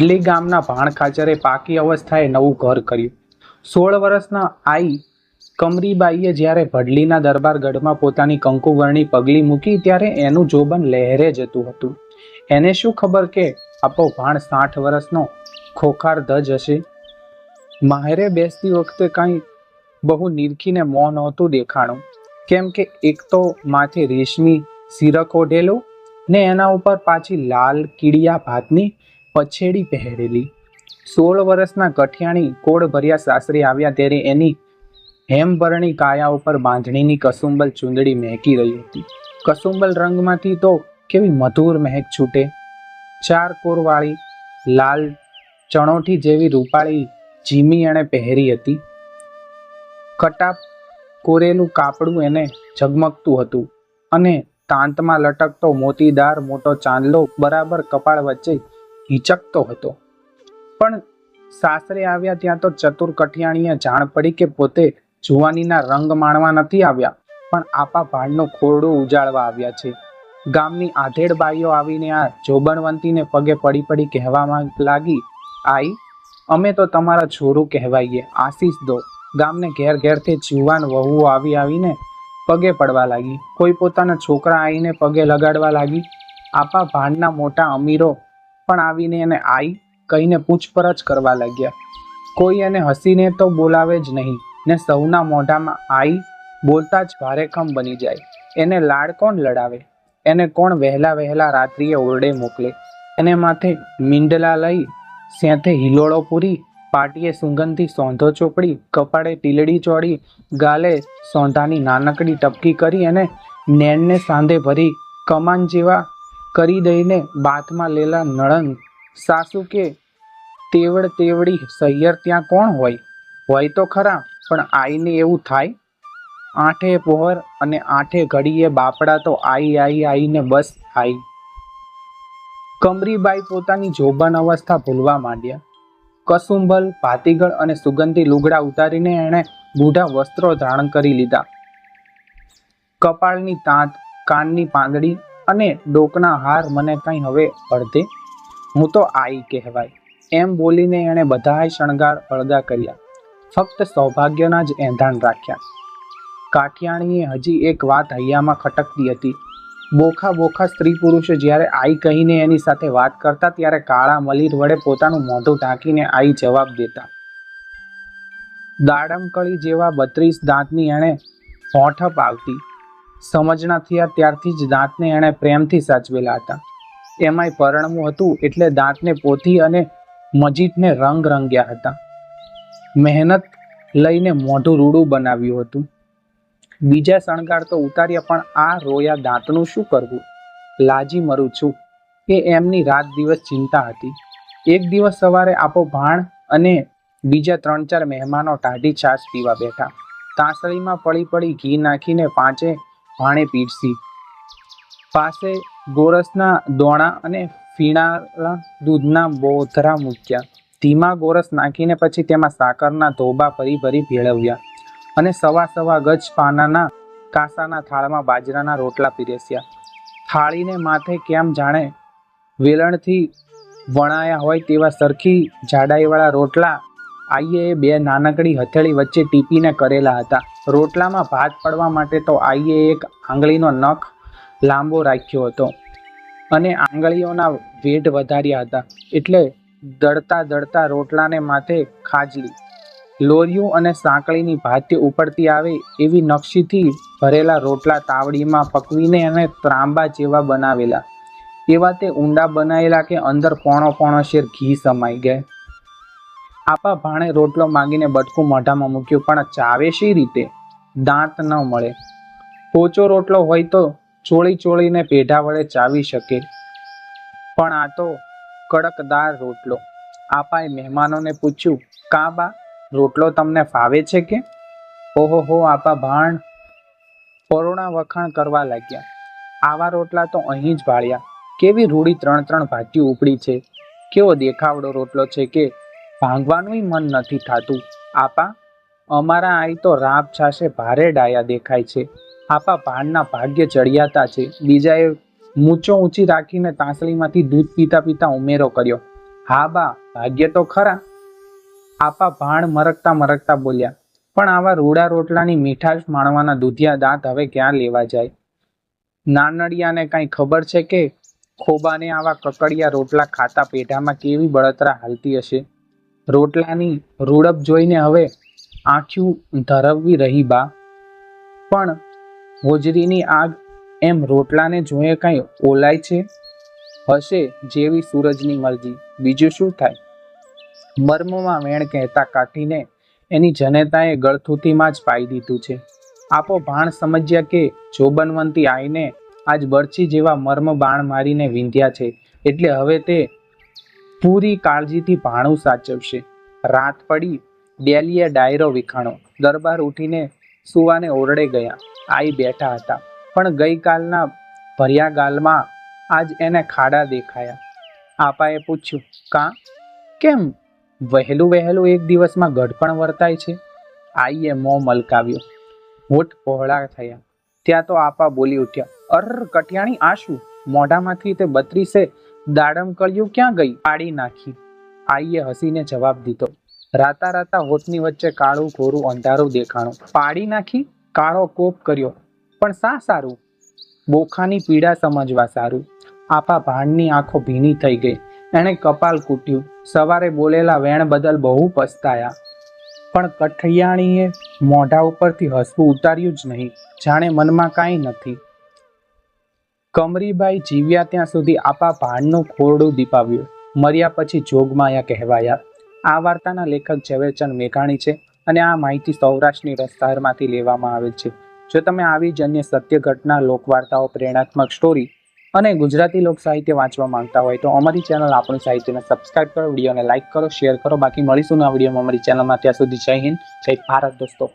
એટલે ગામના ભાણ ખાચરે પાકી અવસ્થાએ નવું ઘર કર્યું. 16 વર્ષના આઈ કમરીબાઈએ જ્યારે ભડલીના દરબારગઢમાં પોતાની કંકુવર્ણી પગલી મૂકી ત્યારે એનું જોબન લહેરે જતું હતું. એને શું ખબર કે આપો ભાણ 60 વર્ષનો ખોખાર ધજ હશે. માહેરે બેસતી વખતે કાંઈ બહુ નીરખીને મોં નહોતું દેખાણું, કેમ કે એક તો માથે રેશમી સિરક ઓઢેલો ને એના ઉપર પાછી લાલ કીડિયા ભાતની પછેડી પહેરેલી. 16 વર્ષના કઠિયાણી કોળ ભર્યા સાસરે આવ્યા ત્યારે એની હેમબરણી કાયા ઉપર બાંધણીની કસુંબલ ચૂંદડી મહેકી રહી હતી. કસુંબલ રંગમાંથી તો કેવી મધુર મહેક છૂટે. 4 કોરવાળી લાલ ચણોઠી જેવી રૂપાળી જીમી એણે પહેરી હતી. કટાપ કોરેલું કાપડું એને ઝગમગતું હતું અને તાંતમાં લટકતો મોતીદાર મોટો ચાંદલો બરાબર કપાળ વચ્ચે હિચકતો હતો. પણ સાસરે આવ્યા ત્યાં તો ચતુર કઠિયાણીએ જાણ પડી કે પોતે જુવાનીના રંગ માણવા નથી આવ્યા, પણ આપા ભાણનું ખોરડું ઉજાળવા આવ્યા છે. ગામની આધેડ બાઈઓ આવીને આ જોબણવંતીને પગે પડી પડી કહેવામાં લાગી, આઈ, અમે તો તમારા છોરું કહેવાઈએ, આશીષ દો. ગામને ઘેર ઘેરથી જુવાન વહુઓ આવીને પગે પડવા લાગી. કોઈ પોતાના છોકરા આવીને પગે લગાડવા લાગી. આપા ભાણના મોટા અમીરો પણ આવીને એને આઈ કહીને પૂછપરછ કરવા લાગ્યા. કોઈ એને હસીને તો બોલાવે જ નહીં ને સૌના મોઢામાં આઈ બોલતા જ ભારેખમ બની જાય. એને લાડ કોણ લડાવે? એને કોણ વહેલા રાત્રિએ ઓરડે મોકલે? એને માથે મીંડલા લઈ, સેંથે હિલોળો પૂરી, પાટીએ સુગંધથી સોંધો ચોપડી, કપાળે ટીલડી ચોડી, ગાલે સોંધાની નાનકડી ટપકી કરી અને નેણને સાંધે ભરી કમાન જેવા કરી દઈને બાથમાં લેલા નળંગ સાસુ કે તેવડી સૈયર ત્યાં કોણ હોય? હોય તો ખરા, પણ આઈને એવું થાય? 8 પહોર અને 8 ઘડીએ બાપડા તો આઈને બસ આઈ. કમરીબાઈ પોતાની જોબન અવસ્થા ભૂલવા માંડ્યા. કસુંબલ, ભાતીગળ અને સુગંધી લુગડા ઉતારીને એણે બૂઢા વસ્ત્રો ધારણ કરી લીધા. કપાળની તાંત, કાનની પાંદડી અને ડોકના હાર મને કઈ હવે અડધે. હું તો આઈ કહેવાય, એમ બોલીને એણે બધાય શણગાર અળગા કર્યા. ફક્ત સૌભાગ્યના જ એંધાણ રાખ્યા. કાઠિયાણીએ હજી એક વાત હૈયામાં ખટકતી હતી. બોખા સ્ત્રી પુરુષો જ્યારે આઈ કહીને એની સાથે વાત કરતા ત્યારે કાળા મલીર વડે પોતાનું મોઢું ઢાંકીને આઈ જવાબ દેતા. દાડમકળી જેવા 32 દાંતની એણે હોઠપ આવતી. સમજણા થયા ત્યારથી જ દાંતને એણે પ્રેમથી સાચવેલા હતા. એમાંય પરણવું હતું એટલે દાંતને પોથી અને મજીઠને રંગ રંગ્યા હતા. મહેનત લઈને મોઢું રૂડું બનાવ્યું હતું. બીજા શણગાર તો ઉતાર્યા, પણ આ રોયા દાંતનું શું કરવું? લાજી મરું છું, એ એમની રાત દિવસ ચિંતા હતી. એક દિવસ સવારે આપો ભાણ અને બીજા 3-4 મહેમાનો ટાઢી છાશ પીવા બેઠા. તાંસળીમાં પડી ઘી નાખીને 5 ભાણે પીરસી. પાસે ગોરસના દોણા અને ફીણાલા દૂધના બોધરા મૂક્યા. ધીમા ગોરસ નાખીને પછી તેમાં સાકરના ધોબા ભરી ભેળવ્યા અને સવા ગજ પાનાના કાસાના થાળમાં બાજરાના રોટલા પીરસ્યા. થાળીને માથે કેમ જાણે વેલણથી વણાયા હોય તેવા સરખી જાડાઈવાળા રોટલા આઈએ 2 નાનકડી હથેળી વચ્ચે ટીપીને કરેલા હતા. રોટલામાં ભાત પડવા માટે તો આઈએ એક આંગળીનો નખ લાંબો રાખ્યો હતો અને આંગળીઓના વેઢ વધાર્યા હતા, એટલે દળતા રોટલાને માથે ખાજલી, લોરિયું અને સાંકળીની ભાતે ઉપડતી આવે એવી નકશીથી ભરેલા રોટલા તાવડીમાં પકવીને અને ત્રાંબા જેવા બનાવેલા. એવા તે ઊંડા બનાવેલા કે અંદર પોણો શેર ઘી સમાઈ ગયા. આપા ભાણે રોટલો માંગીને બટકું મોઢામાં મૂક્યું, પણ ચાવે શી રીતે? દાંત ન મળે. પોચો રોટલો હોય તો ચોળીને પેઢા વડે ચાવી શકે, પણ આ તો કડકદાર રોટલો. આપાએ મહેમાનોને પૂછ્યું, કાં બા, રોટલો તમને ફાવે છે કે? ઓહો, આપા ભાણ પરોણા વખાણ કરવા લાગ્યા. આવા રોટલા તો અહીં જ ભાળ્યા. કેવી રૂડી 3 ભાટીઓ ઉપડી છે. કેવો દેખાવડો રોટલો છે કે ભાંગવાનુંય મન નથી થાતું. આપા, અમારા આઈ તો રાબ છાશે ભારે ડાયા દેખાય છે. આપા ભાણના ભાગ્ય ચડિયાતા છે. બીજાએ મૂંચો ઊંચી રાખીને તાંસળીમાંથી દૂધ પીતા ઉમેરો કર્યો. હા બા, ભાગ્ય તો ખરા. આપા ભાણ મરકતા મરકતા બોલ્યા. પણ આવા રૂડા રોટલાની મીઠાશ માણવાના દૂધિયા દાંત હવે ક્યાં લેવા જાય? નાનડિયાને કાંઈ ખબર છે કે ખોબાને આવા કકડિયા રોટલા ખાતા પેઢામાં કેવી બળતરા હાલતી હશે? રોટલાની રૂડપ જોઈને હવે આંખ્યું ધરવવી રહી બા. પણ હોજરીની આગ એમ રોટલાને જોયે કાંઈ ઓલાય છે? હશે જેવી સૂરજની મરજી, બીજું શું થાય? મર્મમાં વેણ કહેતા કાઠીને એની જનેતાએ ગળથુથીમાં જ પાઈ દીધું છે. આપો ભાણ સમજ્યા કે જોબનવંતી આઈને આજ બરછી જેવા મર્મ બાણ મારીને વિંધ્યા છે, એટલે હવે તે પૂરી કાળજીથી ભાણું સાચવશે. રાત પડી, ડેલીએ ડાયરો વિખાણો. દરબાર ઉઠીને સુવાને ઓરડે ગયા. આઈ બેઠા હતા, પણ ગઈકાલના ભર્યા ગાલમાં આજ એને ખાડા દેખાયા. આપાએ પૂછ્યું, કાં કેમ વહેલું વહેલું એક દિવસમાં ગઢપણ વર્તાય છે? આઈએ મોં મલકાવ્યો. હોઠ પહોળા થયા. ત્યાં તો આપા બોલી ઉઠ્યા, અર કઠિયાણી, આ શું? મોઢામાંથી તે 32 દાડમ કળિયું ક્યાં ગઈ? પાડી નાખી. આઈએ હસીને જવાબ દીધો. રાતા રાતા હોઠની વચ્ચે કાળું ઘોરું અંધારું દેખાણું. પાડી નાખી? કાળો કોપ કર્યો. પણ શા સારું? બોખાની પીડા સમજવા સારું. આપા ભાણની આંખો ભીની થઈ ગઈ. એણે કપાલ કૂટ્યું. સવારે બોલેલા વેણ બદલ બહુ પસ્તાયા. પણ કઠિયાણીએ મોઢા ઉપરથી હસવું ઉતાર્યું જ નહીં, જાણે મનમાં કાંઈ નથી. કમરીબાઈ જીવ્યા ત્યાં સુધી આપા ભાણનું ખોરડું દીપાવ્યું. મર્યા પછી જોગમાયા કહેવાયા. આ વાર્તાના લેખક ઝવેરચંદ મેઘાણી છે અને આ માહિતી સૌરાષ્ટ્રની રસધારમાંથી લેવામાં આવેલ છે. જો તમે આવી જ અન્ય સત્ય ઘટના, લોકવાર્તાઓ, પ્રેરણાત્મક સ્ટોરી અને ગુજરાતી લોક સાહિત્ય વાંચવા માંગતા હોય તો અમારી ચેનલ આપણું સાહિત્યને સબસ્ક્રાઇબ કરો, વિડીયોને લાઇક કરો, શેર કરો. બાકી મળીશું આ વિડીયોમાં અમારી ચેનલમાં. ત્યાં સુધી જય હિન્દ, જય ભારત દોસ્તો.